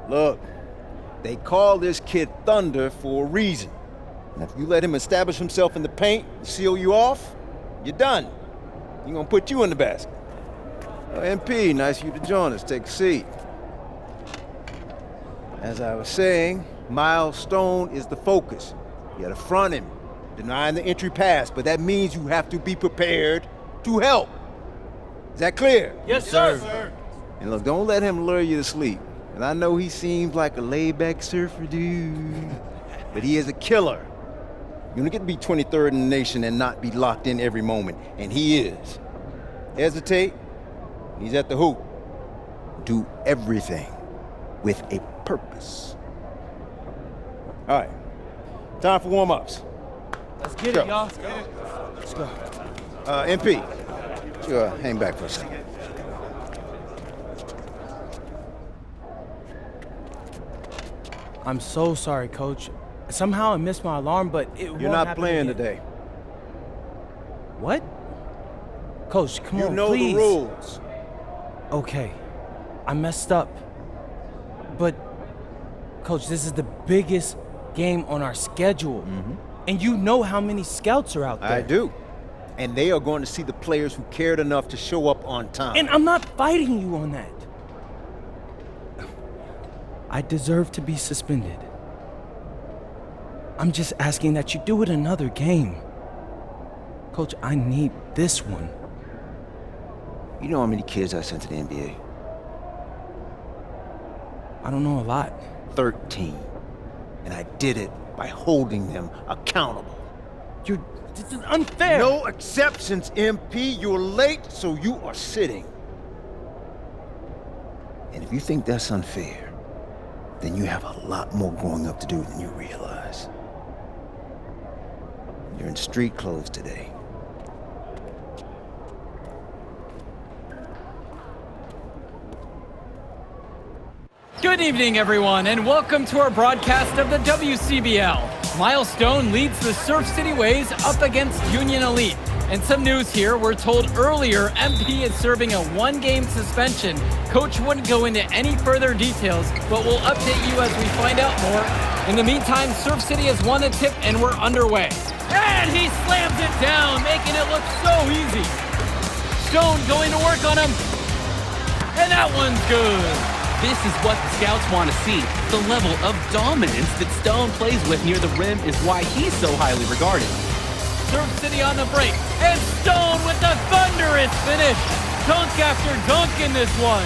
Look, they call this kid Thunder for a reason. And if you let him establish himself in the paint and seal you off, you're done. He's gonna put you in the basket. MP, nice of you to join us. Take a seat. As I was saying, Miles Stone is the focus. You gotta front him, denying the entry pass, but that means you have to be prepared to help. Is that clear? Yes, sir. And look, don't let him lure you to sleep. And I know he seems like a laid-back surfer dude, but he is a killer. You don't get to be 23rd in the nation and not be locked in every moment, and he is. Hesitate, he's at the hoop. Do everything with a purpose. All right, time for warm-ups. Let's get it, y'all. Let's go. MP, sure, hang back for a second. I'm so sorry, Coach. Somehow I missed my alarm, but it won't You're not happen playing again. today. What? Coach, come on, You know please. the rules. Okay, I messed up. But, Coach, this is the biggest game on our schedule. And you know how many scouts are out there. I do. And they are going to see the players who cared enough to show up on time. And I'm not fighting you on that. I deserve to be suspended. I'm just asking that you do it another game. Coach, I need this one. You know how many kids I sent to the NBA? I don't know a lot. 13. And I did it by holding them accountable. This is unfair. No exceptions, MP. You're late, so you are sitting. And if you think that's unfair, then you have a lot more growing up to do than you realize. You're in street clothes today. Good evening, everyone, and welcome to our broadcast of the WCBL. Miles Stone leads the Surf City Waves up against Union Elite. And some news here, we're told earlier MP is serving a one-game suspension. Coach wouldn't go into any further details, but we'll update you as we find out more. In the meantime, Surf City has won a tip and we're underway. And he slams it down, making it look so easy. Stone going to work on him. And that one's good. This is what the scouts want to see. The level of dominance that Stone plays with near the rim is why he's so highly regarded. Surf City on the break, and Stone with the thunderous finish. Dunk after dunk in this one.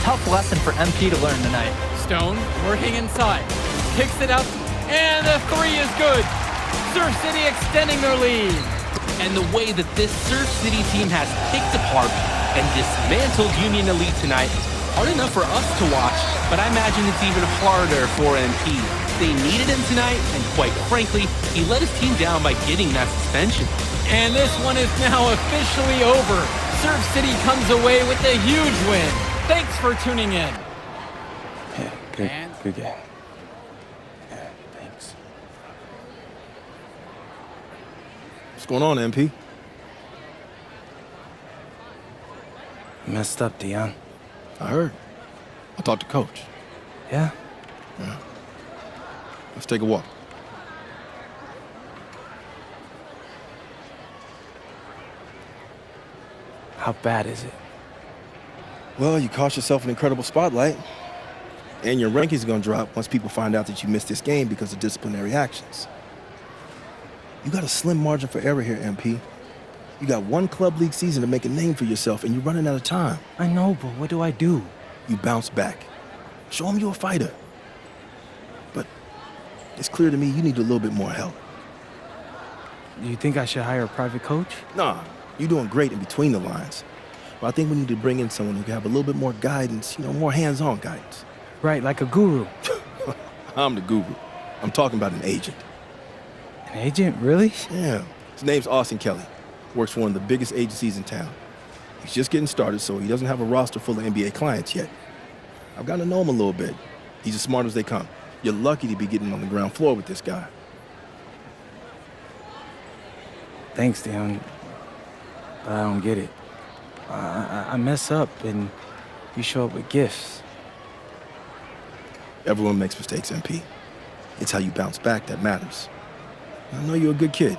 Tough lesson for MP to learn tonight. Stone working inside, kicks it up, and the three is good. Surf City extending their lead. And the way that this Surf City team has picked apart and dismantled Union Elite tonight, hard enough for us to watch, but I imagine it's even harder for MP. They needed him tonight, and quite frankly, he let his team down by getting that suspension. And this one is now officially over. Surf City comes away with a huge win. Thanks for tuning in. Yeah, good game. Yeah, thanks. What's going on, MP? Messed up, Dion. I heard. I talked to Coach. Yeah? Yeah. Let's take a walk. How bad is it? Well, you cost yourself an incredible spotlight. And your rankings are going to drop once people find out that you missed this game because of disciplinary actions. You got a slim margin for error here, MP. You got one club league season to make a name for yourself, and you're running out of time. I know, but what do I do? You bounce back. Show them you're a fighter. But it's clear to me you need a little bit more help. Do you think I should hire a private coach? Nah, you're doing great in between the lines. But I think we need to bring in someone who can have a little bit more guidance, more hands-on guidance. Right, like a guru. I'm the guru. I'm talking about an agent. An agent, really? Yeah. His name's Austin Kelly. Works for one of the biggest agencies in town. He's just getting started, so he doesn't have a roster full of NBA clients yet. I've gotten to know him a little bit. He's as smart as they come. You're lucky to be getting on the ground floor with this guy. Thanks, Dion. But I don't get it. I mess up, and you show up with gifts. Everyone makes mistakes, MP. It's how you bounce back that matters. I know you're a good kid.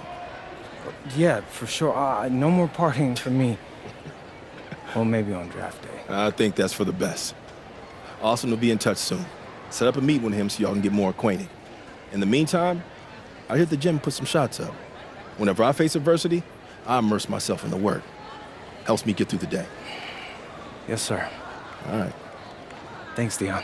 Yeah, for sure. No more partying for me. Well, maybe on draft day. I think that's for the best. Austin will be in touch soon. Set up a meet with him so y'all can get more acquainted. In the meantime, I hit the gym and put some shots up. Whenever I face adversity, I immerse myself in the work. Helps me get through the day. Yes, sir. All right. Thanks, Dion.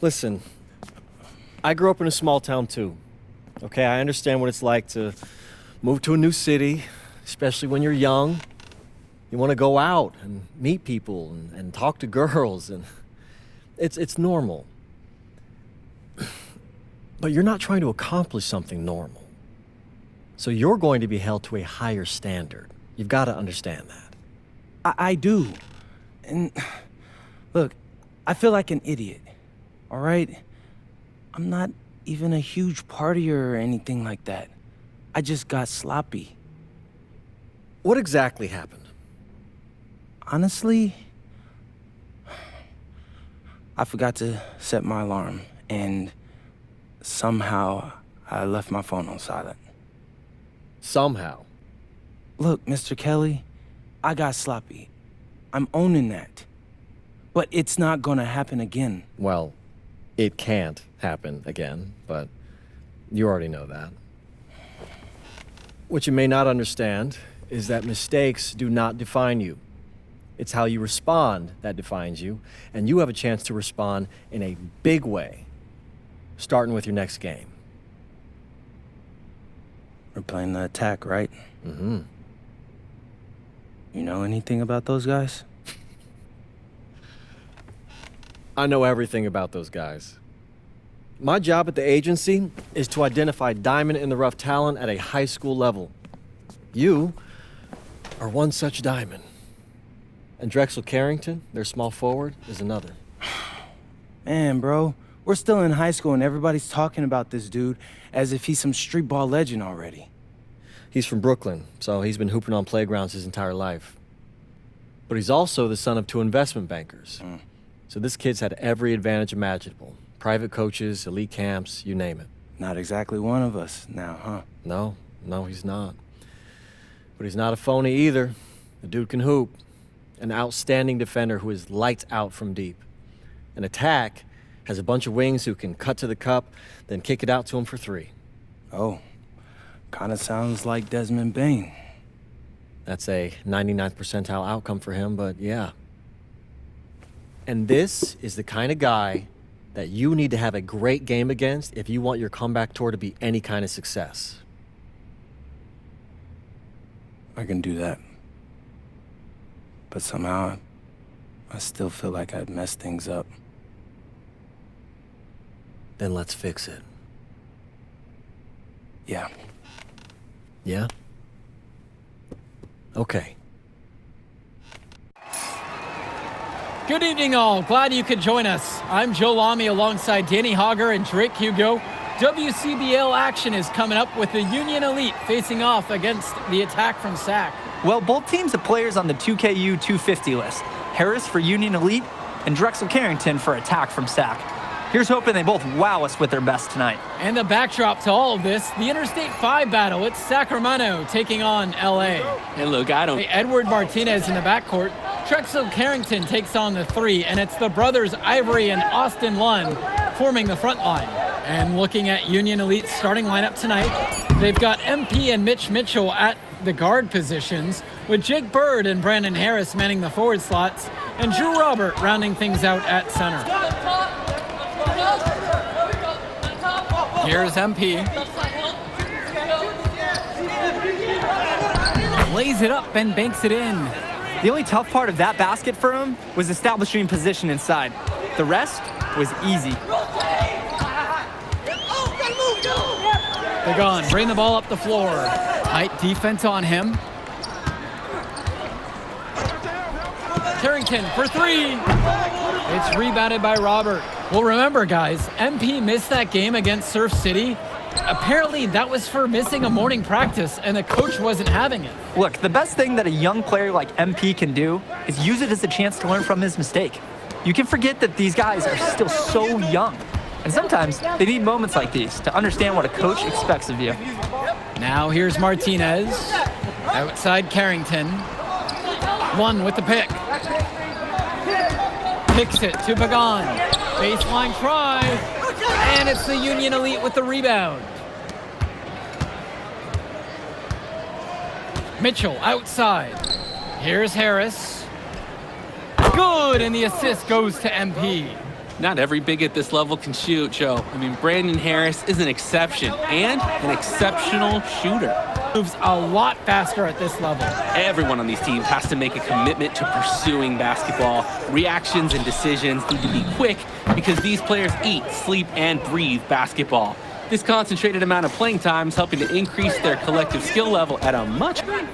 Listen, I grew up in a small town too. Okay, I understand what it's like to move to a new city, especially when you're young. You want to go out and meet people and talk to girls, and it's normal. But you're not trying to accomplish something normal. So you're going to be held to a higher standard. You've got to understand that. I do. And look, I feel like an idiot. All right? I'm not even a huge partier or anything like that. I just got sloppy. What exactly happened? Honestly, I forgot to set my alarm, and somehow I left my phone on silent. Somehow. Look, Mr. Kelly, I got sloppy. I'm owning that. But it's not gonna happen again. Well, it can't happen again, but you already know that. What you may not understand is that mistakes do not define you. It's how you respond that defines you, and you have a chance to respond in a big way, starting with your next game. We're playing the attack, right? Mm-hmm. You know anything about those guys? I know everything about those guys. My job at the agency is to identify diamond-in-the-rough talent at a high school level. You are one such diamond. And Drexel Carrington, their small forward, is another. Man, bro, we're still in high school and everybody's talking about this dude as if he's some street ball legend already. He's from Brooklyn, so he's been hooping on playgrounds his entire life. But he's also the son of 2 investment bankers. So this kid's had every advantage imaginable. Private coaches, elite camps, you name it. Not exactly one of us now, huh? No, he's not. But he's not a phony either. The dude can hoop. An outstanding defender who is lights out from deep. An attack has a bunch of wings who can cut to the cup, then kick it out to him for 3. Oh, kind of sounds like Desmond Bain. That's a 99th percentile outcome for him, but yeah. And this is the kind of guy that you need to have a great game against if you want your comeback tour to be any kind of success. I can do that. But somehow, I still feel like I'd messed things up. Then let's fix it. Yeah. Yeah? Okay. Good evening, all. Glad you could join us. I'm Joe Lamy alongside Danny Hogger and Drake Hugo. WCBL action is coming up with the Union Elite facing off against the attack from SAC. Well, both teams have players on the 2KU 250 list. Harris for Union Elite and Drexel Carrington for attack from SAC. Here's hoping they both wow us with their best tonight. And the backdrop to all of this, the Interstate 5 battle. It's Sacramento taking on LA. Hey, look, Edward Martinez in the backcourt. Drexel Carrington takes on the 3, and it's the brothers Ivory and Austin Lunn forming the front line. And looking at Union Elite's starting lineup tonight, they've got MP and Mitch Mitchell at the guard positions, with Jake Bird and Brandon Harris manning the forward slots, and Drew Robert rounding things out at center. Here's MP. Lays it up and banks it in. The only tough part of that basket for him was establishing position inside. The rest was easy. Pagan, bring the ball up the floor. Tight defense on him. Carrington for three. It's rebounded by Robert. Well, remember, guys, MP missed that game against Surf City. Apparently, that was for missing a morning practice, and the coach wasn't having it. Look, the best thing that a young player like MP can do is use it as a chance to learn from his mistake. You can forget that these guys are still so young. And sometimes they need moments like these to understand what a coach expects of you. Now here's Martinez. Outside Carrington. One with the pick. Picks it to Pagan. Baseline try. And it's the Union Elite with the rebound. Mitchell outside. Here's Harris. Good, and the assist goes to MP. Not every big at this level can shoot, Joe. I mean, Brandon Harris is an exception and an exceptional shooter. Moves a lot faster at this level. Everyone on these teams has to make a commitment to pursuing basketball. Reactions and decisions need to be quick because these players eat, sleep, and breathe basketball. This concentrated amount of playing time is helping to increase their collective skill level at a much higher.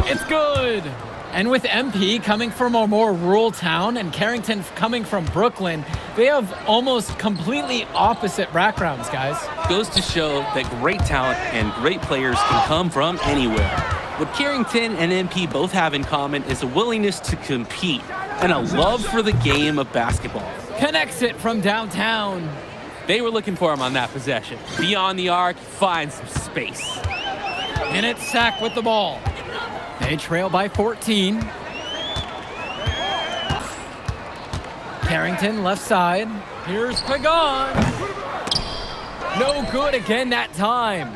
It's good. And with MP coming from a more rural town and Carrington coming from Brooklyn, they have almost completely opposite backgrounds, guys. Goes to show that great talent and great players can come from anywhere. What Carrington and MP both have in common is a willingness to compete and a love for the game of basketball. Connects it from downtown. They were looking for him on that possession. Beyond the arc, finds some space. And it's Sack with the ball. They trail by 14. Carrington left side. Here's Pagan. No good again that time.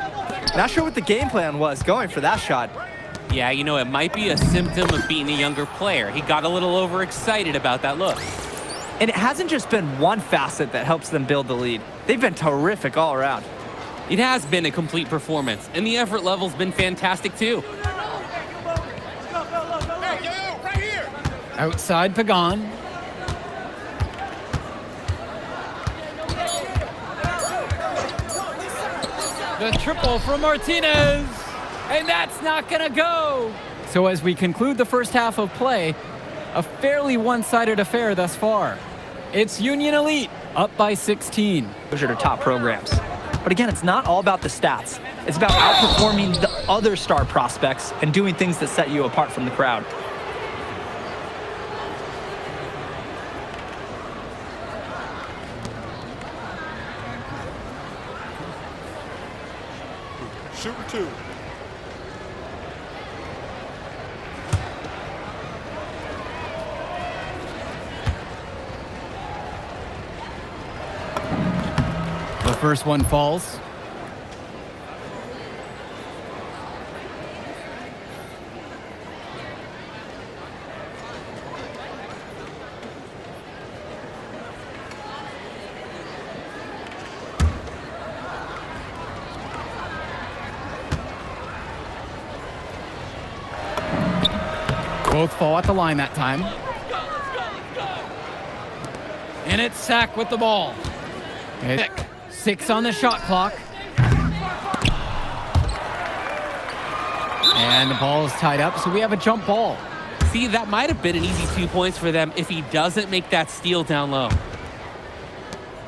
Not sure what the game plan was going for that shot. Yeah, you know, it might be a symptom of being a younger player. He got a little overexcited about that look. And it hasn't just been one facet that helps them build the lead. They've been terrific all around. It has been a complete performance, and the effort level's been fantastic too. Outside Pagan. The triple from Martinez. And that's not gonna go. So as we conclude the first half of play, a fairly one-sided affair thus far. It's Union Elite up by 16. Those are their top programs. But again, it's not all about the stats. It's about outperforming the other star prospects and doing things that set you apart from the crowd. Shooter two. The first one falls. Both fall at the line that time. And it's Sack with the ball. Pick. 6 on the shot clock. And the ball is tied up, so we have a jump ball. See, that might have been an easy 2 points for them if he doesn't make that steal down low.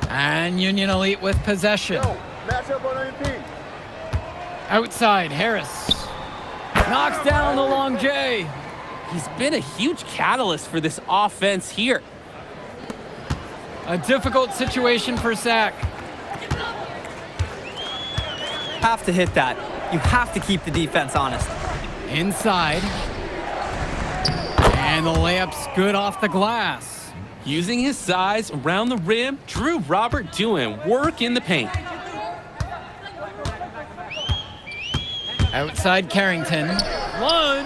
And Union Elite with possession. Match up on MP. Outside, Harris. Knocks down the long J. He's been a huge catalyst for this offense here. A difficult situation for Sack. Have to hit that. You have to keep the defense honest. Inside. And the layup's good off the glass. Using his size around the rim, Drew Robert doing work in the paint. Outside Carrington. One.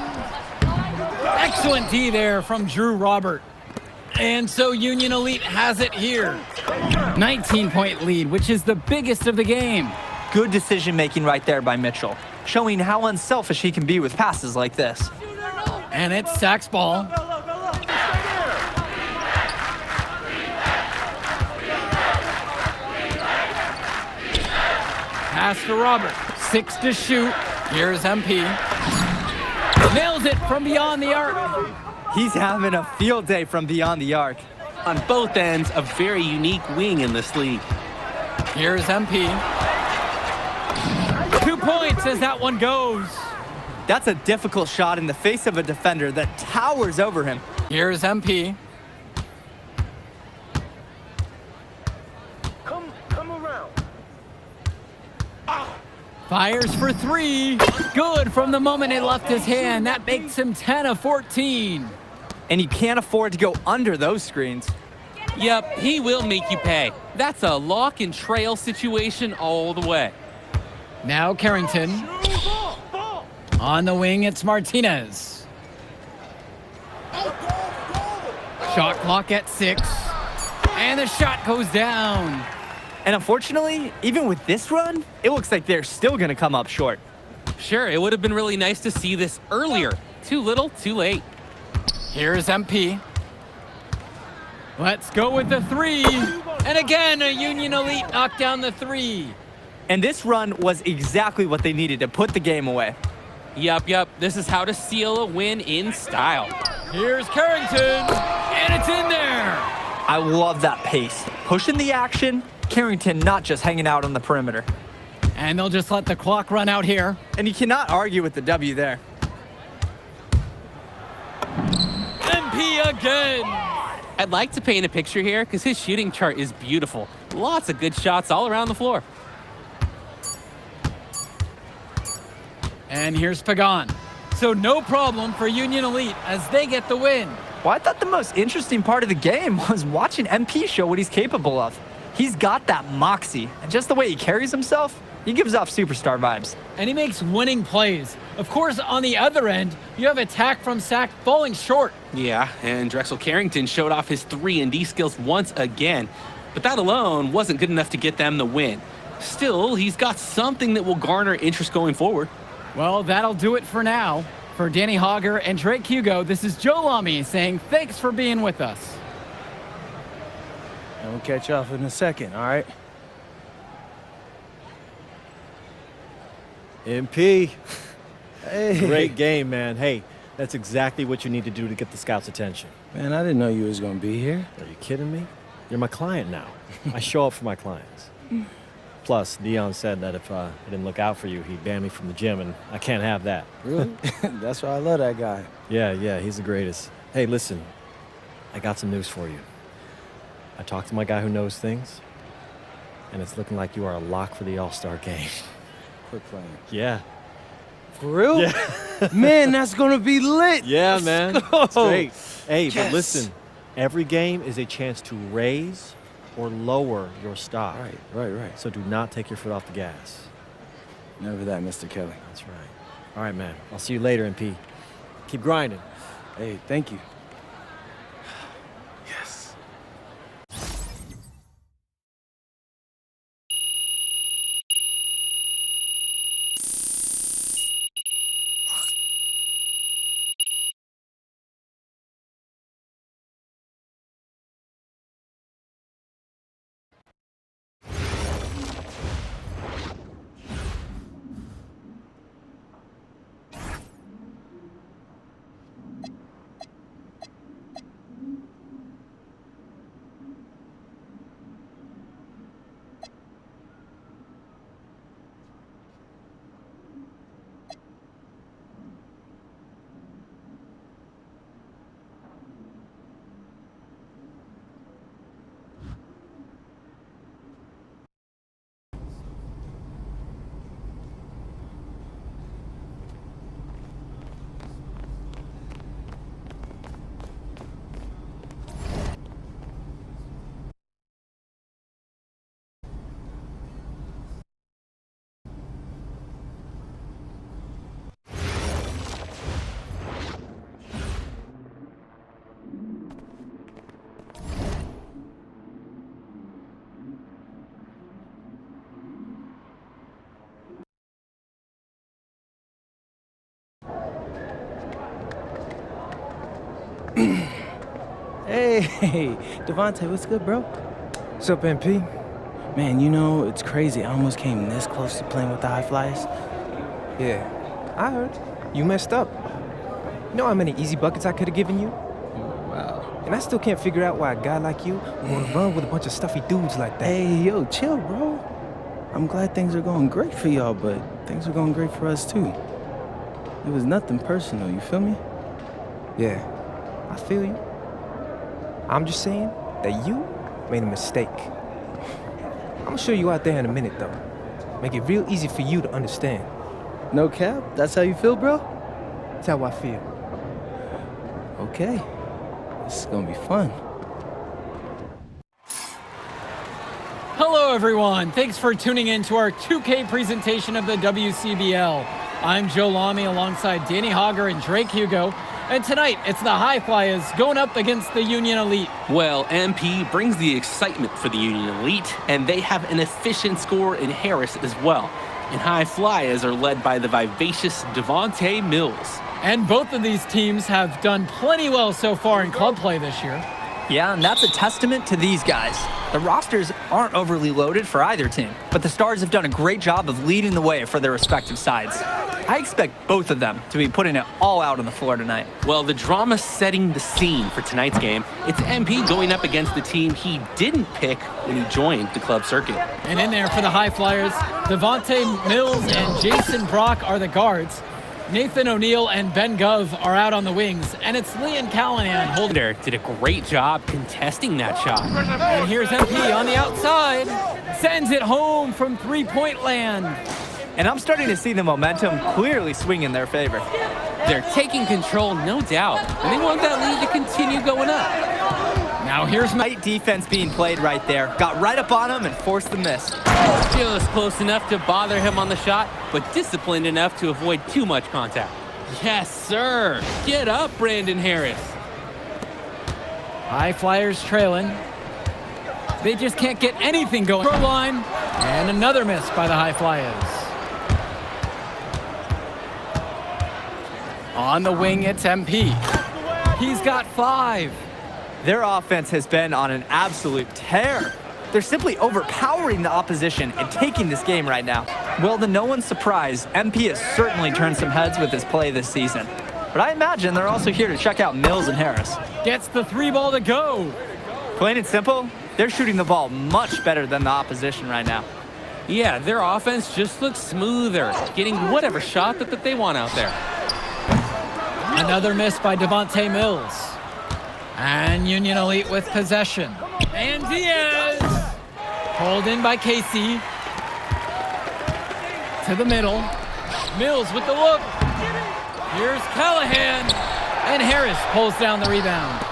Excellent D there from Drew Robert. And so Union Elite has it here. 19-point lead, which is the biggest of the game. Good decision-making right there by Mitchell, showing how unselfish he can be with passes like this. And it's Sack's ball. Pass to Robert. 6 to shoot. Here's MP. Nails it from beyond the arc. He's having a field day from beyond the arc. On both ends, a very unique wing in this league. Here's MP. 2 points as that one goes. That's a difficult shot in the face of a defender that towers over him. Here's MP. Come around. Fires for 3. Good from the moment it left his hand. That makes him 10 of 14. And he can't afford to go under those screens. Yep, he will make you pay. That's a lock and trail situation all the way. Now Carrington. On the wing, it's Martinez. Shot clock at 6. And the shot goes down. And unfortunately, even with this run, it looks like they're still going to come up short. Sure, it would have been really nice to see this earlier. Too little, too late. Here's MP. Let's go with the 3. And again, a Union Elite knocked down the 3. And this run was exactly what they needed to put the game away. Yep. This is how to seal a win in style. Here's Carrington. And it's in there. I love that pace. Pushing the action, Carrington not just hanging out on the perimeter. And they'll just let the clock run out here. And you cannot argue with the W there. MP again. I'd like to paint a picture here because his shooting chart is beautiful. Lots of good shots all around the floor. And here's Pagan. So no problem for Union Elite as they get the win. Well, I thought the most interesting part of the game was watching MP show what he's capable of. He's got that moxie, and just the way he carries himself, he gives off superstar vibes. And he makes winning plays. Of course, on the other end, you have attack from Sack falling short. Yeah, and Drexel Carrington showed off his 3-and-D skills once again. But that alone wasn't good enough to get them the win. Still, he's got something that will garner interest going forward. Well, that'll do it for now. For Danny Hogger and Drake Hugo, this is Joe Lamy saying thanks for being with us. And we'll catch up in a second, all right? MP. Hey. Great game, man. Hey, that's exactly what you need to do to get the scouts' attention. Man, I didn't know you was gonna be here. Are you kidding me? You're my client now. I show up for my clients. Plus, Dion said that if I didn't look out for you, he'd ban me from the gym, and I can't have that. Really? That's why I love that guy. Yeah, he's the greatest. Hey, listen, I got some news for you. I talked to my guy who knows things, and it's looking like you are a lock for the All-Star game. Quit playing. Yeah. For real? Yeah. Man, that's gonna be lit. Yeah, Let's man. go. It's great. Hey, Yes. but listen, every game is a chance to raise or lower your stock. Right. So do not take your foot off the gas. Never that, Mr. Kelly. That's right. All right, man. I'll see you later, MP. Keep grinding. Hey, thank you. Yes. Hey, Devontae, what's good, bro? What's up, MP? Man, you know, it's crazy. I almost came this close to playing with the High Flyers. Yeah, I heard. You messed up. You know how many easy buckets I could have given you? Wow. And I still can't figure out why a guy like you would want to run with a bunch of stuffy dudes like that. Hey, yo, chill, bro. I'm glad things are going great for y'all, but things are going great for us, too. It was nothing personal, you feel me? Yeah, I feel you. I'm just saying that you made a mistake. I'm gonna show you out there in a minute, though. Make it real easy for you to understand. No cap? That's how you feel, bro? That's how I feel. Okay. This is gonna be fun. Hello, everyone. Thanks for tuning in to our 2K presentation of the WCBL. I'm Joe Lamy alongside Danny Hogger and Drake Hugo. And tonight, it's the High Flyers going up against the Union Elite. Well, MP brings the excitement for the Union Elite, and they have an efficient scorer in Harris as well. And High Flyers are led by the vivacious Devontae Mills. And both of these teams have done plenty well so far in club play this year. Yeah, and that's a testament to these guys. The rosters aren't overly loaded for either team, but the Stars have done a great job of leading the way for their respective sides. I expect both of them to be putting it all out on the floor tonight. Well, the drama setting the scene for tonight's game, it's MP going up against the team he didn't pick when he joined the club circuit. And in there for the High Flyers, Devontae Mills and Jason Brock are the guards. Nathan O'Neill and Ben Gov are out on the wings, and it's Liam Callahan holding. Did a great job contesting that shot. And here's MP on the outside, sends it home from three-point land. And I'm starting to see the momentum clearly swing in their favor. They're taking control, no doubt, and they want that lead to continue going up. Now here's Tight defense being played right there. Got right up on him and forced the miss. Just close enough to bother him on the shot, but disciplined enough to avoid too much contact. Yes, sir. Get up, Brandon Harris. High Flyers trailing. They just can't get anything going. Pro line, and another miss by the High Flyers. On the wing, it's MP. He's got 5. Their offense has been on an absolute tear. They're simply overpowering the opposition and taking this game right now. Well, to no one's surprise, MP has certainly turned some heads with his play this season. But I imagine they're also here to check out Mills and Harris. Gets the 3 ball to go. Plain and simple, they're shooting the ball much better than the opposition right now. Yeah, their offense just looks smoother, getting whatever shot that they want out there. Another miss by Devontae Mills. And Union Elite with possession. And Diaz. Pulled in by Casey. To the middle. Mills with the look. Here's Callahan. And Harris pulls down the rebound.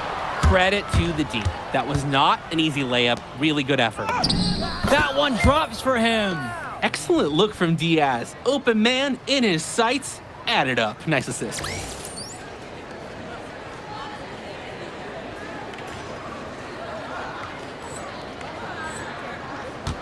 Credit to the D. That was not an easy layup. Really good effort. That one drops for him. Excellent look from Diaz. Open man in his sights. Added up. Nice assist.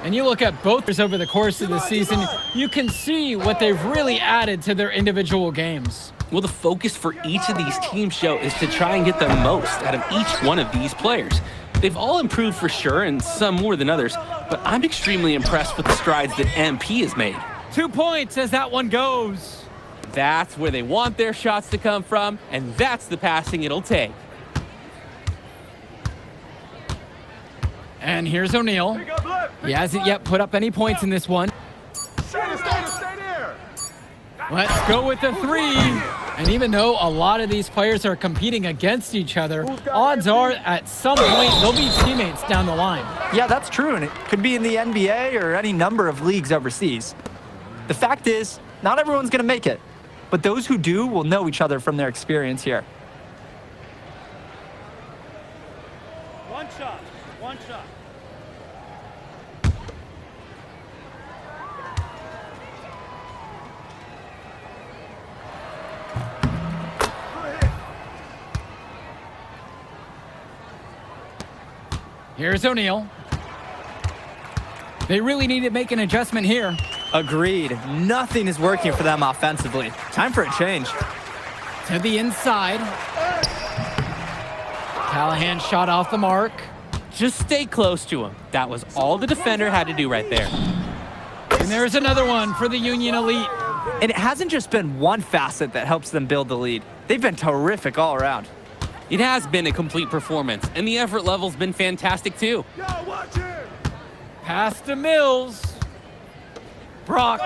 And you look at both over the course of the season, you can see what they've really added to their individual games. Well, the focus for each of these teams show is to try and get the most out of each one of these players. They've all improved for sure, and some more than others, but I'm extremely impressed with the strides that MP has made. 2 points as that one goes. That's where they want their shots to come from, and that's the passing it'll take. And here's O'Neill. He hasn't yet put up any points in this one. Stay there. Let's go with the 3. And even though a lot of these players are competing against each other, odds are at some point they'll be teammates down the line. Yeah, that's true, and it could be in the NBA or any number of leagues overseas. The fact is, not everyone's going to make it, but those who do will know each other from their experience here. One shot. Here's O'Neill. They really need to make an adjustment here. Agreed. Nothing is working for them offensively. Time for a change. To the inside. Callahan shot off the mark. Just stay close to him. That was all the defender had to do right there. And there's another one for the Union Elite. And it hasn't just been one facet that helps them build the lead. They've been terrific all around. It has been a complete performance, and the effort level's been fantastic too. Yo, watch it! Pass to Mills. Brock.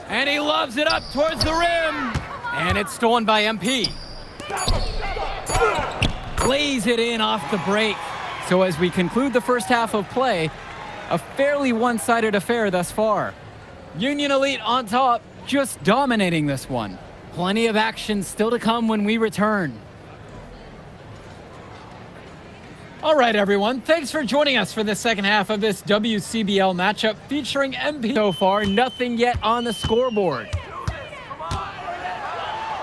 And he loves it up towards the rim. And it's stolen by MP. Lays it in off the break. So as we conclude the first half of play, a fairly one-sided affair thus far. Union Elite on top, just dominating this one. Plenty of action still to come when we return. All right, everyone. Thanks for joining us for the second half of this WCBL matchup featuring MP. So far, nothing yet on the scoreboard.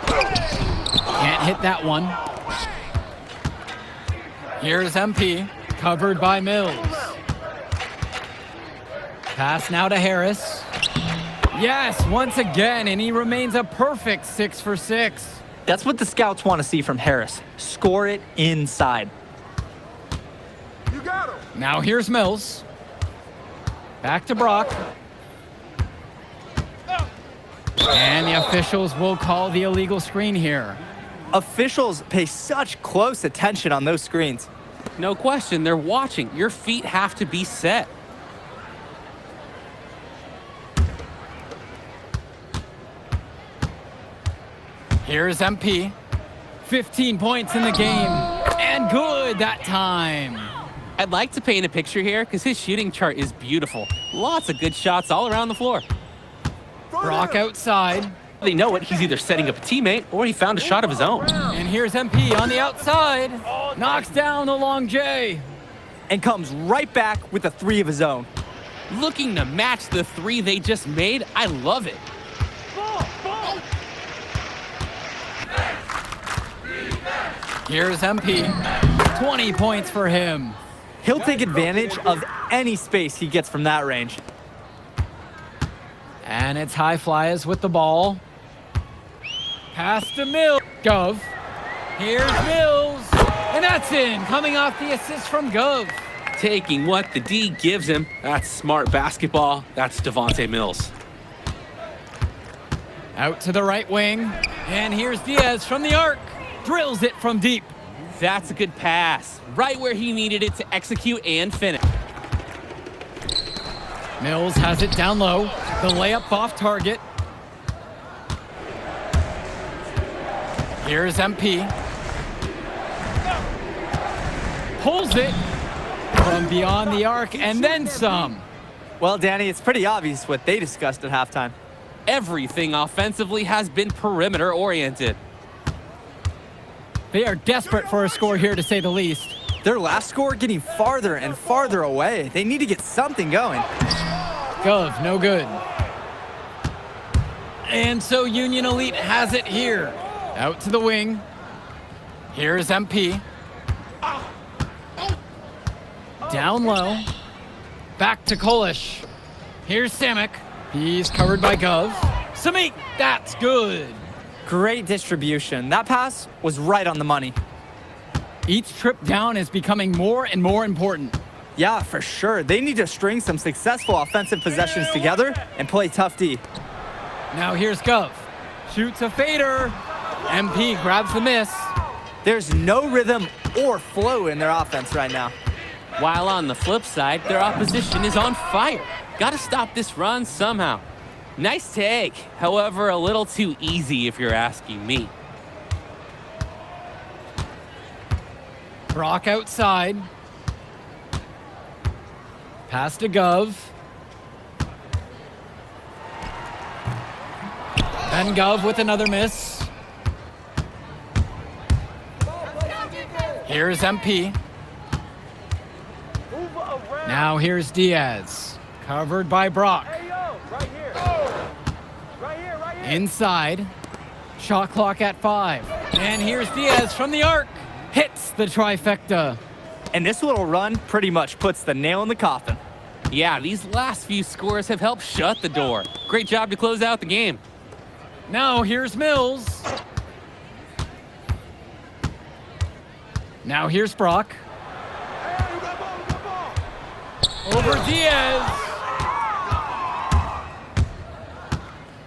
Can't hit that one. Here's MP, covered by Mills. Pass now to Harris. Yes, once again, and he remains a perfect 6 for 6. That's what the scouts want to see from Harris. Score it inside. You got him! Now here's Mills. Back to Brock. And the officials will call the illegal screen here. Officials pay such close attention on those screens. No question, they're watching. Your feet have to be set. Here's MP. 15 points in the game. And good that time. I'd like to paint a picture here because his shooting chart is beautiful. Lots of good shots all around the floor. Brock outside. They know it. He's either setting up a teammate or he found a shot of his own. And here's MP on the outside. Knocks down the long J. And comes right back with a 3 of his own. Looking to match the 3 they just made. I love it. Here's MP. 20 points for him. He'll take advantage of any space he gets from that range. And it's High Flyers with the ball. Pass to Mills. Gov. Here's Mills. And that's in, coming off the assist from Gov. Taking what the D gives him. That's smart basketball. That's Devontae Mills. Out to the right wing. And here's Diaz from the arc. Drills it from deep. That's a good pass. Right where he needed it to execute and finish. Mills has it down low. The layup off target. Here's MP. Pulls it from beyond the arc and then some. Well, Danny, it's pretty obvious what they discussed at halftime. Everything offensively has been perimeter oriented. They are desperate for a score here, to say the least. Their last score getting farther and farther away. They need to get something going. Gov, no good. And so Union Elite has it here. Out to the wing. Here's MP. Down low. Back to Kolish. Here's Samek. He's covered by Gov. Samik, that's good. Great distribution. That pass was right on the money. Each trip down is becoming more and more important. Yeah, for sure. They need to string some successful offensive possessions together and play tough D. Now here's Gov. Shoots a fader. MP grabs the miss. There's no rhythm or flow in their offense right now. While on the flip side, their opposition is on fire. Gotta stop this run somehow. Nice take. However, a little too easy if you're asking me. Brock outside. Pass to Gov. And Gov with another miss. Here's MP. Now here's Diaz. Covered by Brock. Right here. Right here, right here. Inside. Shot clock at 5. And here's Diaz from the arc. Hits the trifecta. And this little run pretty much puts the nail in the coffin. Yeah, these last few scores have helped shut the door. Great job to close out the game. Now here's Mills. Now here's Brock. Over Diaz.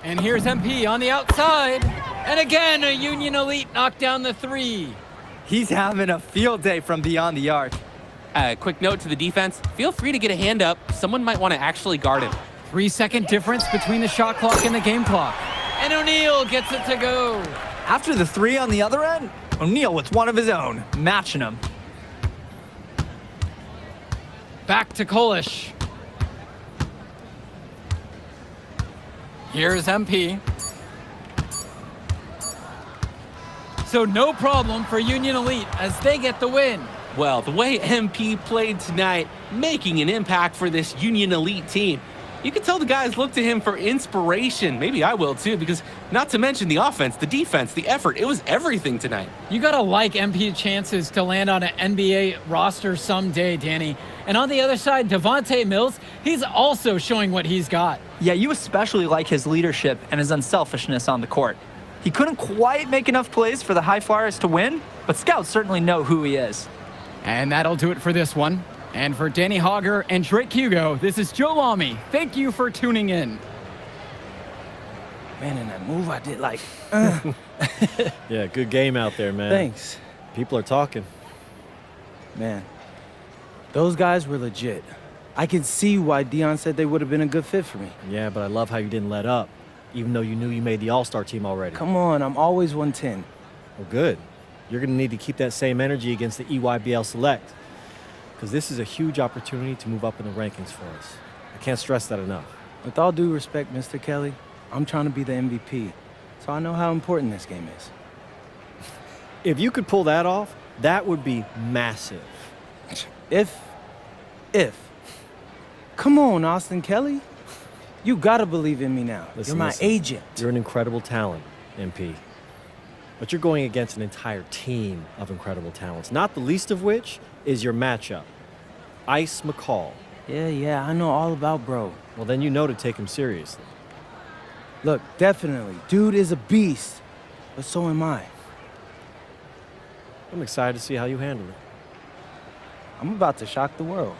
And here's MP on the outside. And again, a Union Elite knocked down the three. He's having a field day from beyond the arc. Quick note to the defense. Feel free to get a hand up. Someone might want to actually guard him. 3-second difference between the shot clock and the game clock. And O'Neal gets it to go. After the three on the other end, O'Neal with one of his own, matching him. Back to Kolish. Here's MP. So no problem for Union Elite as they get the win. Well, the way MP played tonight, making an impact for this Union Elite team. You can tell the guys look to him for inspiration. Maybe I will too, because not to mention the offense, the defense, the effort. It was everything tonight. You gotta like MP's chances to land on an NBA roster someday, Danny. And on the other side, Devontae Mills, he's also showing what he's got. Yeah, you especially like his leadership and his unselfishness on the court. He couldn't quite make enough plays for the High Flyers to win, but scouts certainly know who he is. And that'll do it for this one. And for Danny Hogger and Drake Hugo, this is Joe Lamy. Thank you for tuning in. Man, in that move I did, like, Yeah, good game out there, man. Thanks. People are talking. Man, those guys were legit. I can see why Dion said they would have been a good fit for me. Yeah, but I love how you didn't let up, even though you knew you made the All-Star team already. Come on, I'm always 110. Well, good. You're going to need to keep that same energy against the EYBL Select, because this is a huge opportunity to move up in the rankings for us. I can't stress that enough. With all due respect, Mr. Kelly, I'm trying to be the MVP, so I know how important this game is. If you could pull that off, that would be massive. If. Come on, Austin Kelly. You gotta believe in me now. Listen, You're my listen. agent. You're an incredible talent, MP. But you're going against an entire team of incredible talents, not the least of which is your matchup, Ice McCall. Yeah, I know all about bro. Well, then you know to take him seriously. Look, definitely, dude is a beast, but so am I. I'm excited to see how you handle it. I'm about to shock the world.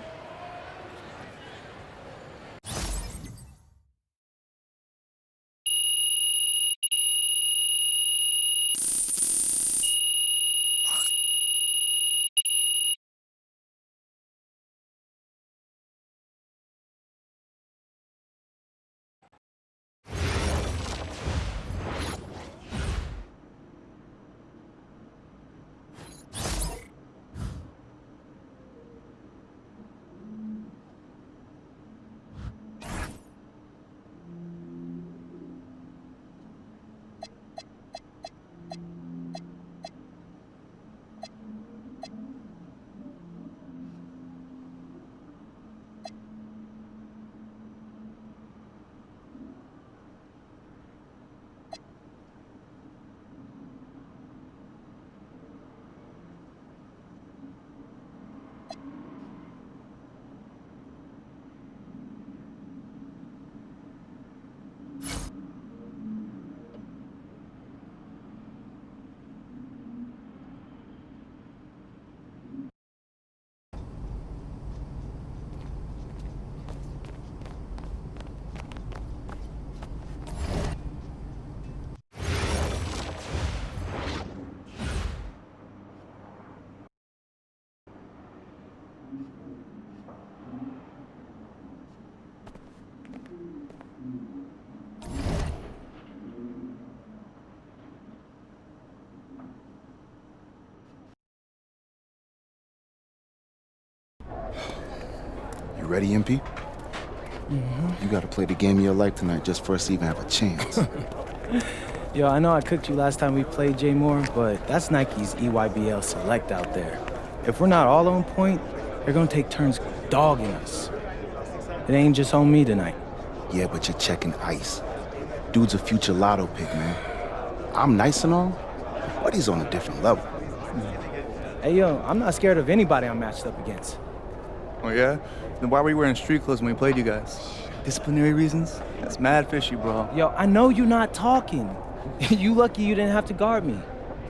You ready, MP? You gotta play the game of your life tonight just for us to even have a chance. Yo, I know I cooked you last time we played J Moore, but that's Nike's EYBL Select out there. If we're not all on point, they're gonna take turns dogging us. It ain't just on me tonight. Yeah, but you're checking Ice. Dude's a future lotto pick, man. I'm nice and all, but he's on a different level. Hey, yo, I'm not scared of anybody I'm matched up against. Oh, yeah? Then why were you wearing street clothes when we played you guys? Disciplinary reasons? That's mad fishy, bro. Yo, I know you're not talking. You lucky you didn't have to guard me.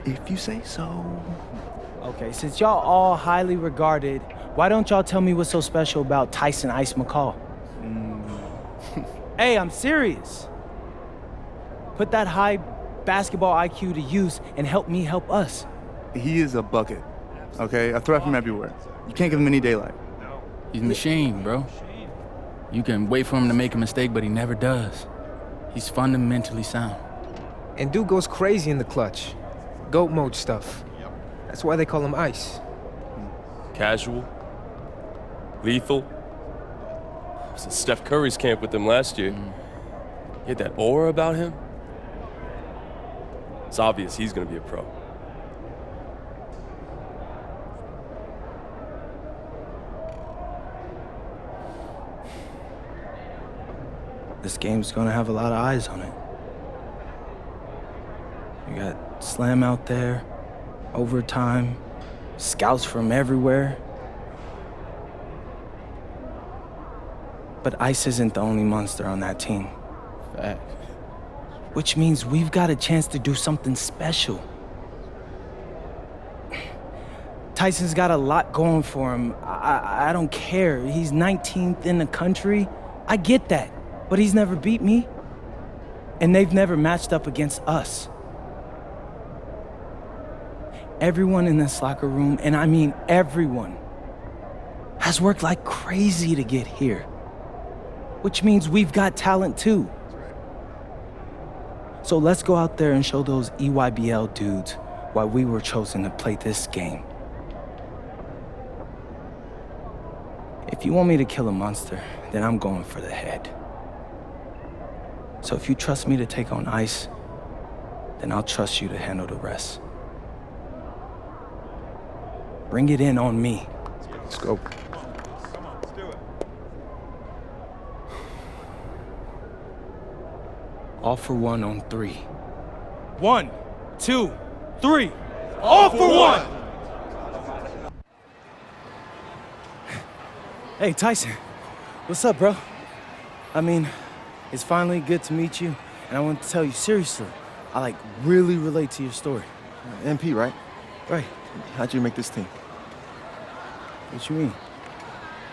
If you say so. Okay, since y'all all highly regarded, why don't y'all tell me what's so special about Tyson Ice McCall? Hey, I'm serious. Put that high basketball IQ to use and help me help us. He is a bucket, okay? A threat from everywhere. You can't give him any daylight. He's a machine, bro. You can wait for him to make a mistake, but he never does. He's fundamentally sound. And dude goes crazy in the clutch. GOAT mode stuff. That's why they call him Ice. Casual. Lethal. I was in Steph Curry's camp with him last year. He had that aura about him. It's obvious he's gonna be a pro. This game's gonna have a lot of eyes on it. You got Slam out there, overtime, scouts from everywhere. But Ice isn't the only monster on that team. Fact. Which means we've got a chance to do something special. Tyson's got a lot going for him. I don't care. He's 19th in the country. I get that. But he's never beat me. And they've never matched up against us. Everyone in this locker room, and I mean everyone, has worked like crazy to get here. Which means we've got talent too. So let's go out there and show those EYBL dudes why we were chosen to play this game. If you want me to kill a monster, then I'm going for the head. So if you trust me to take on Ice, then I'll trust you to handle the rest. Bring it in on me. Let's go. All for one on 3. 1, 2, 3. All for one! Hey, Tyson. What's up, bro? I mean, it's finally good to meet you, and I want to tell you seriously, I really relate to your story. MP, right? Right. How'd you make this team? What you mean?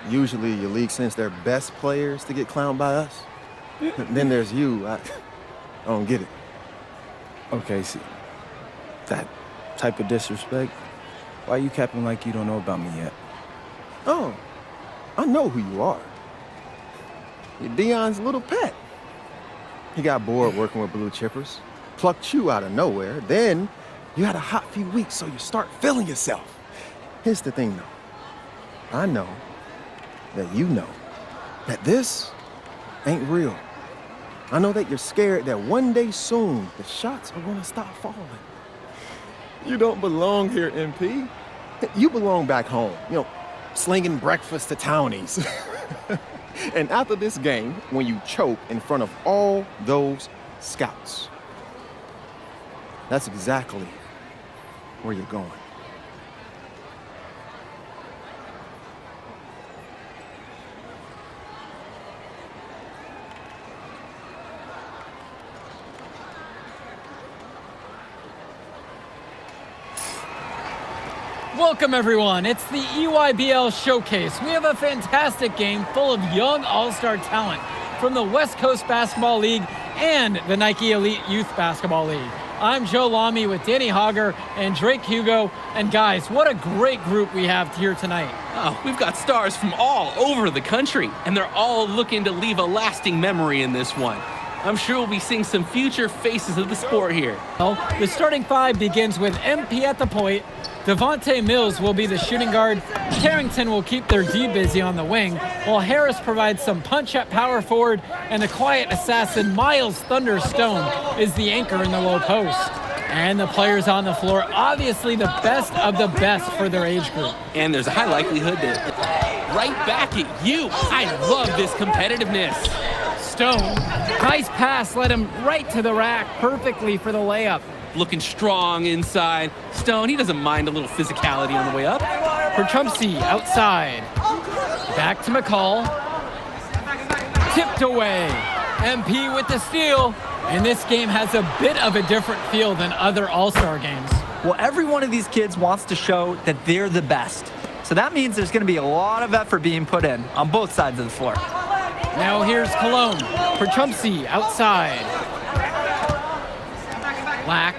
Usually your league sends their best players to get clowned by us. Then there's you. I don't get it. Okay, see, that type of disrespect, why you capping like you don't know about me yet? Oh, I know who you are. You're Dion's little pet. He got bored working with blue chippers, plucked you out of nowhere, then you had a hot few weeks, so you start feeling yourself. Here's the thing, though. I know that you know that this ain't real. I know that you're scared that one day soon the shots are gonna stop falling. You don't belong here, MP. You belong back home, slinging breakfast to townies. And after this game, when you choke in front of all those scouts, that's exactly where you're going. Welcome, everyone. It's the EYBL Showcase. We have a fantastic game full of young all-star talent from the West Coast Basketball League and the Nike Elite Youth Basketball League. I'm Joe Lamy with Danny Hogger and Drake Hugo. And guys, what a great group we have here tonight. Oh, we've got stars from all over the country, and they're all looking to leave a lasting memory in this one. I'm sure we'll be seeing some future faces of the sport here. Well, the starting five begins with MP at the point. Devontae Mills will be the shooting guard. Carrington will keep their D busy on the wing, while Harris provides some punch at power forward, and the quiet assassin Miles Thunderstone is the anchor in the low post. And the players on the floor, obviously the best of the best for their age group. And there's a high likelihood that right back at you. I love this competitiveness. Stone, nice pass, led him right to the rack perfectly for the layup. Looking strong inside. Stone, he doesn't mind a little physicality on the way up. Perchumsey outside. Back to McCall. Tipped away. MP with the steal. And this game has a bit of a different feel than other All-Star games. Well, every one of these kids wants to show that they're the best. So that means there's going to be a lot of effort being put in on both sides of the floor. Now here's Cologne for Trumpsy outside. Lack.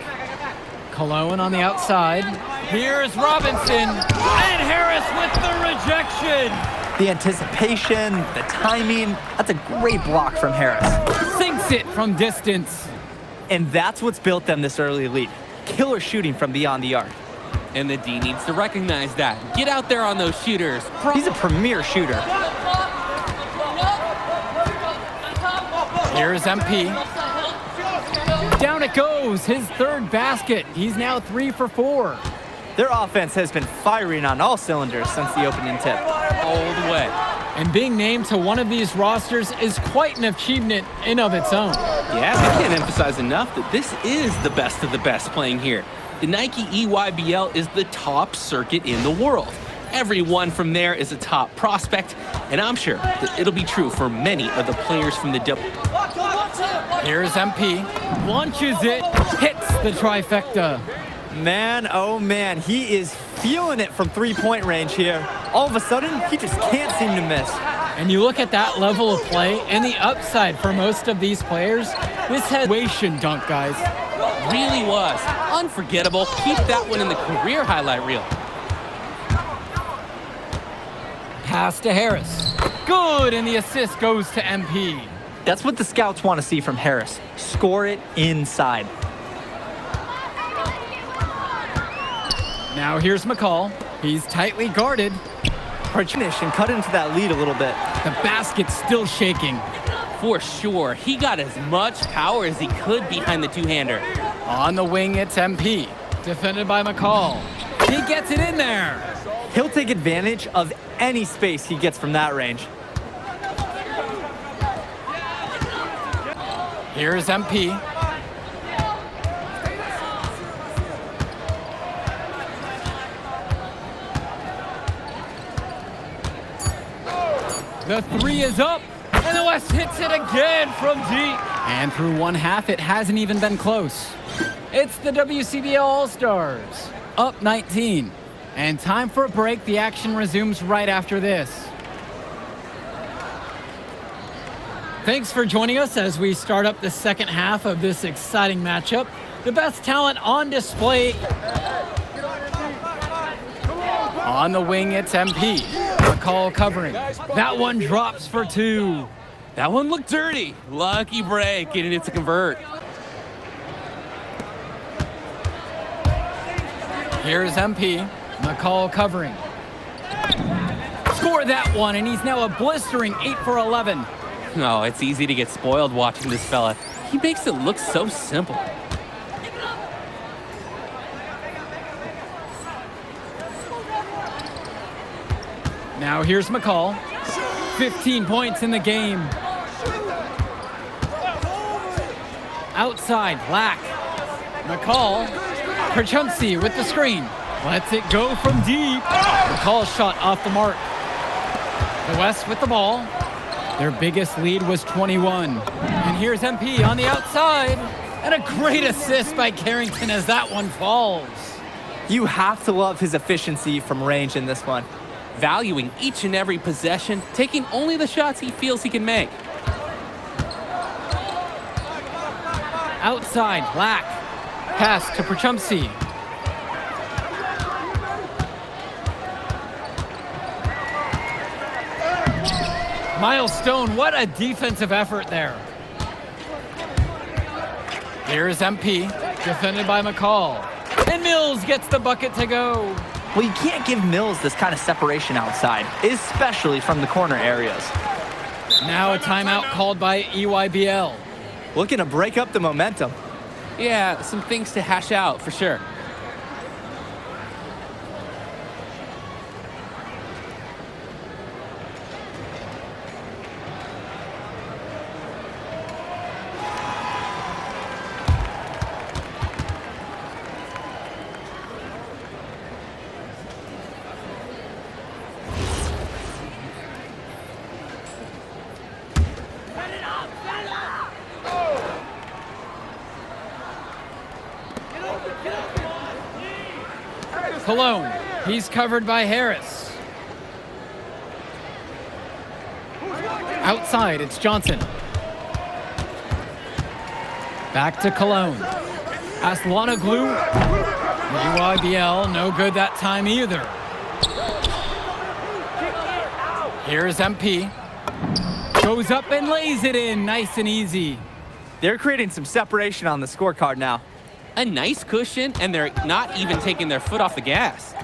Cologne on the outside. Here's Robinson. And Harris with the rejection. The anticipation, the timing, that's a great block from Harris. Sinks it from distance. And that's what's built them this early lead. Killer shooting from beyond the arc. And the D needs to recognize that. Get out there on those shooters. He's a premier shooter. Here's MP. Down it goes, his third basket. He's now 3 for 4. Their offense has been firing on all cylinders since the opening tip. All the way. And being named to one of these rosters is quite an achievement in of its own. Yeah, we can't emphasize enough that this is the best of the best playing here. The Nike EYBL is the top circuit in the world. Everyone from there is a top prospect, and I'm sure that it'll be true for many of the players from the W. Here's MP, launches it, hits the trifecta. Man, oh man, he is feeling it from three-point range here. All of a sudden, he just can't seem to miss. And you look at that level of play and the upside for most of these players, this situation dunk, guys. Really was. Unforgettable. Keep that one in the career highlight reel. Pass to Harris. Good, and the assist goes to MP. That's what the scouts want to see from Harris. Score it inside. Now here's McCall. He's tightly guarded. Finish and cut into that lead a little bit. The basket's still shaking. For sure. He got as much power as he could behind the two-hander. On the wing, it's MP. Defended by McCall. He gets it in there. He'll take advantage of any space he gets from that range. Here's MP. The three is up, and the West hits it again from deep. And through one half, it hasn't even been close. It's the WCBL All-Stars, up 19. And time for a break. The action resumes right after this. Thanks for joining us as we start up the second half of this exciting matchup. The best talent on display. On the wing, it's MP. McCall covering. That one drops for 2. That one looked dirty. Lucky break, getting it to convert. Here's MP. McCall covering. Score that one, and he's now a blistering 8 for 11. No, it's easy to get spoiled watching this fella. He makes it look so simple. Now here's McCall. 15 points in the game. Outside, Lack. McCall. Perchunsi with the screen. Lets it go from deep. McCall's shot off the mark. The West with the ball. Their biggest lead was 21. And here's MP on the outside. And a great assist by Carrington as that one falls. You have to love his efficiency from range in this one. Valuing each and every possession, taking only the shots he feels he can make. Outside, Lack. Pass to Perchumsi. Milestone, what a defensive effort there. Here's MP, defended by McCall. And Mills gets the bucket to go. Well, you can't give Mills this kind of separation outside, especially from the corner areas. Now a timeout called by EYBL. Looking to break up the momentum. Yeah, some things to hash out for sure. Cologne. He's covered by Harris. Outside, it's Johnson. Back to Cologne. Aslanoglu. UIBL, no good that time either. Here's MP. Goes up and lays it in, nice and easy. They're creating some separation on the scorecard now. A nice cushion, and they're not even taking their foot off the gas.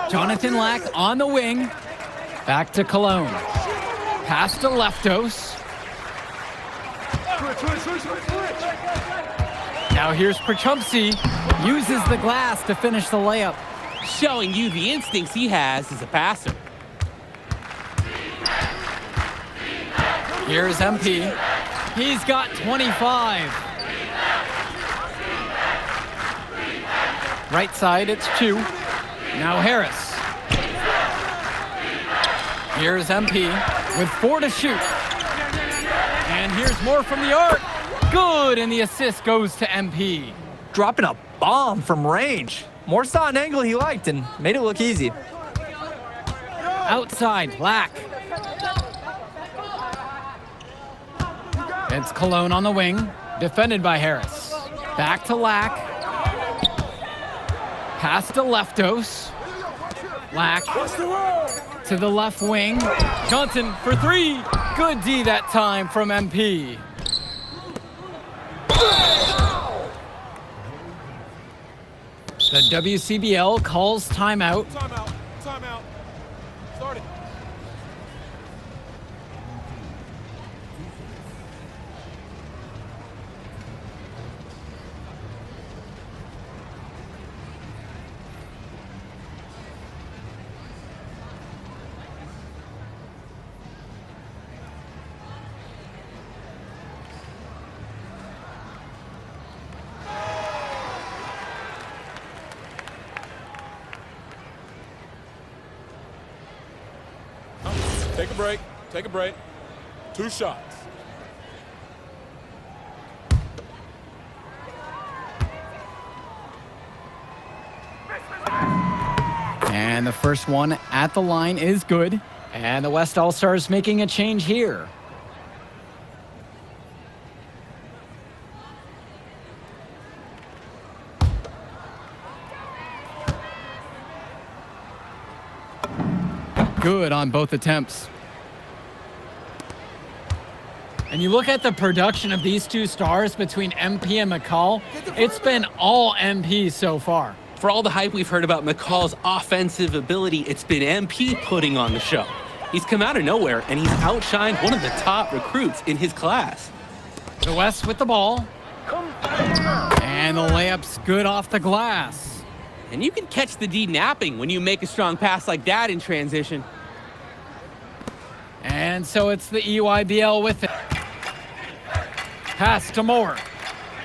Jonathan Lack on the wing. Back to Cologne. Pass to Leftos. Now here's Perchumpsey. Uses the glass to finish the layup. Showing you the instincts he has as a passer. Here's MP. He's got 25. Right side, it's Chu. Now Harris. Here's MP with 4 to shoot. And here's more from the arc. Good, and the assist goes to MP. Dropping a bomb from range. Moore saw an angle he liked and made it look easy. Outside, Lack. It's Cologne on the wing, defended by Harris. Back to Lack. Pass to Leftos. Lack to the left wing. Johnson for 3. Good D that time from MP. The WCBL calls timeout. Timeout. Start it. Take a break. 2 shots. And the first one at the line is good. And the West All-Stars making a change here. Good on both attempts. And you look at the production of these 2 stars between MP and McCall, it's been all MP so far. For all the hype we've heard about McCall's offensive ability, it's been MP putting on the show. He's come out of nowhere, and he's outshined one of the top recruits in his class. The West with the ball. And the layup's good off the glass. And you can catch the D napping when you make a strong pass like that in transition. And so it's the EYBL with it. Pass to Moore.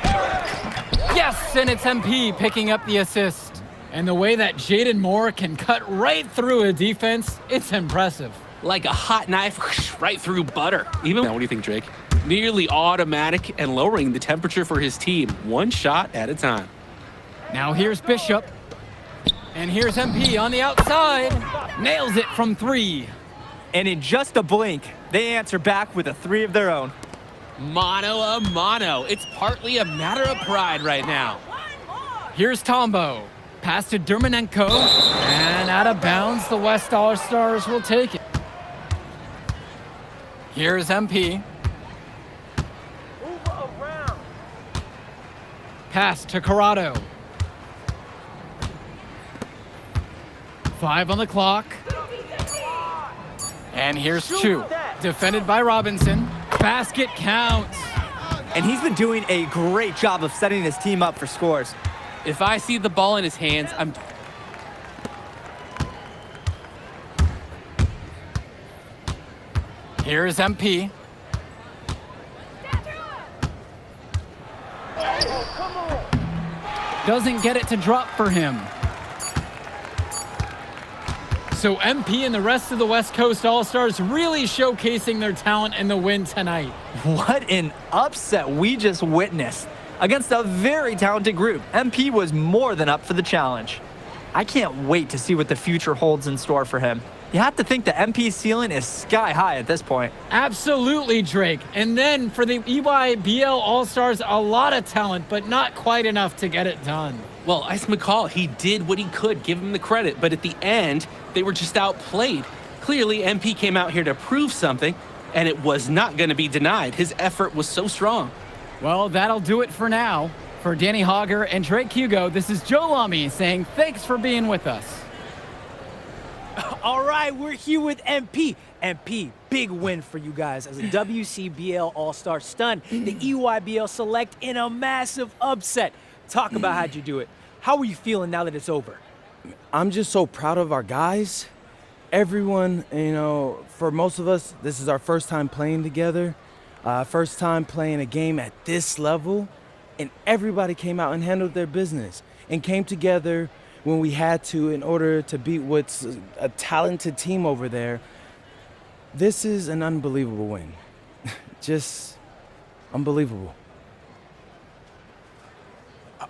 Yes, and it's MP picking up the assist. And the way that Jaden Moore can cut right through a defense, it's impressive. Like a hot knife right through butter. Even now, what do you think, Drake? Nearly automatic and lowering the temperature for his team, 1 shot at a time. Now here's Bishop. And here's MP on the outside. Nails it from 3. And in just a blink, they answer back with a 3 of their own. Mano a mano. It's partly a matter of pride right now. Here's Tombo. Pass to Dermanenko. And out of bounds, the West All-Stars will take it. Here's MP. Pass to Corrado. 5 on the clock. And here's Chu, defended by Robinson. Basket counts. And he's been doing a great job of setting his team up for scores. If I see the ball in his hands, I'm... Here's MP. Doesn't get it to drop for him. So MP and the rest of the West Coast All-Stars really showcasing their talent in the win tonight. What an upset we just witnessed. Against a very talented group, MP was more than up for the challenge. I can't wait to see what the future holds in store for him. You have to think the MP's ceiling is sky high at this point. Absolutely, Drake. And then for the EYBL All-Stars, a lot of talent, but not quite enough to get it done. Well, Ice McCall, he did what he could, give him the credit, but at the end, they were just outplayed. Clearly, MP came out here to prove something, and it was not going to be denied. His effort was so strong. Well, that'll do it for now. For Danny Hogger and Drake Hugo, this is Joe Lummy saying thanks for being with us. All right, we're here with MP. MP, big win for you guys as a WCBL All-Star stun. The EYBL Select in a massive upset. Talk about how'd you do it. How are you feeling now that it's over? I'm just so proud of our guys. Everyone, for most of us, this is our first time playing together, first time playing a game at this level, and everybody came out and handled their business and came together when we had to in order to beat what's a talented team over there. This is an unbelievable win. Just unbelievable.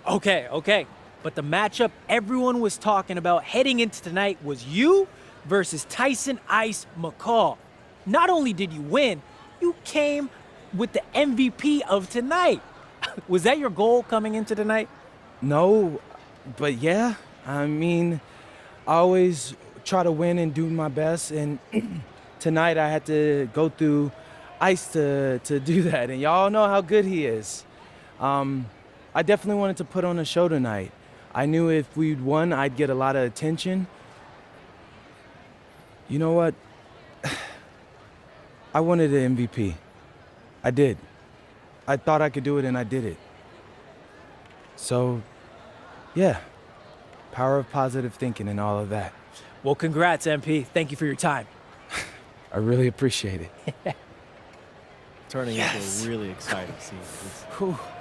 Okay. But the matchup everyone was talking about heading into tonight was you versus Tyson Ice McCall. Not only did you win, you came with the MVP of tonight. Was that your goal coming into tonight? No, but yeah. I mean, I always try to win and do my best, and tonight I had to go through Ice to do that, and y'all know how good he is. I definitely wanted to put on a show tonight. I knew if we'd won, I'd get a lot of attention. You know what? I wanted an MVP. I did. I thought I could do it, and I did it. So, yeah. Power of positive thinking and all of that. Well, congrats, MP. Thank you for your time. I really appreciate it. Turning into a really exciting scene.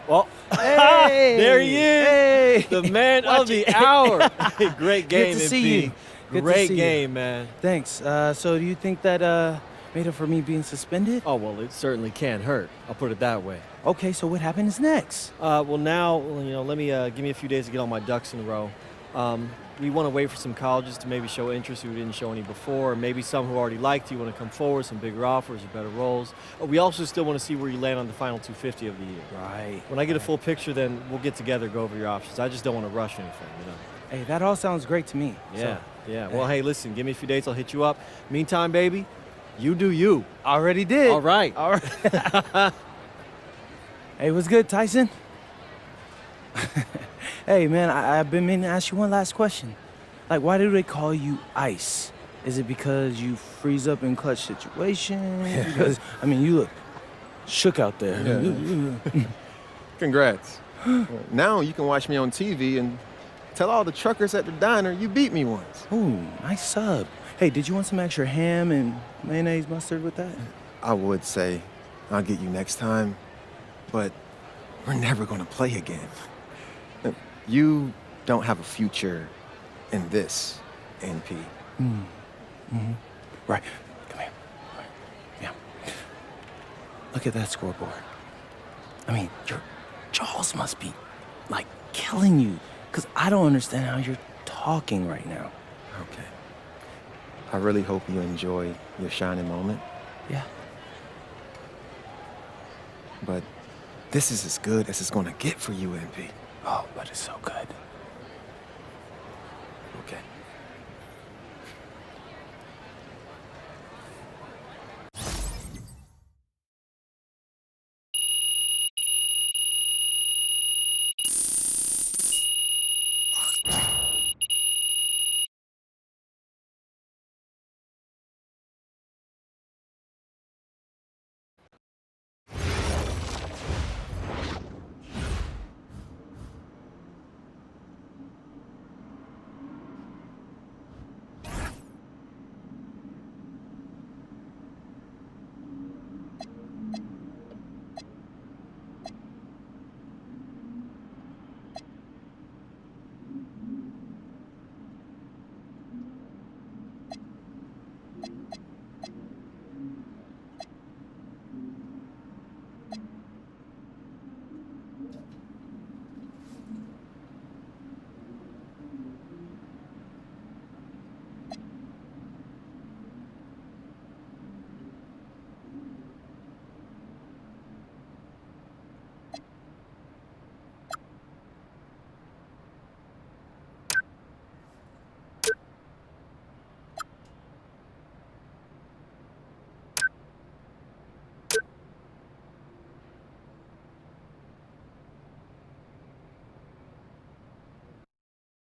Well, hey, there he is, hey. the man of the hour. Great game, Good to MP. see you. Great game, man. Thanks. So do you think that made up for me being suspended? Oh, well, it certainly can't hurt. I'll put it that way. Okay, so what happens next? Well, now, let me give me a few days to get all my ducks in a row. We want to wait for some colleges to maybe show interest who didn't show any before, or maybe some who already liked you want to come forward, some bigger offers or better roles. We also still want to see where you land on the final 250 of the year. Right. When I get a full picture, then we'll get together, go over your options. I just don't want to rush anything, Hey, that all sounds great to me. Yeah, so, yeah. Well, hey, listen, give me a few days, I'll hit you up. Meantime, baby, you do you. Already did. All right. Hey, what's good, Tyson? Hey, man, I've been meaning to ask you one last question. Like, why do they call you Ice? Is it because you freeze up in clutch situations? Because, I mean, you look shook out there. Yeah. Congrats. Now you can watch me on TV and tell all the truckers at the diner you beat me once. Ooh, nice sub. Hey, did you want some extra ham and mayonnaise mustard with that? I would say I'll get you next time, but we're never gonna play again. You don't have a future in this, NP. Right. Come here. Right. Yeah. Look at that scoreboard. I mean, your jaws must be, like, killing you, because I don't understand how you're talking right now. Okay. I really hope you enjoy your shining moment. Yeah. But this is as good as it's gonna get for you, NP. Oh, but it's so good. Okay.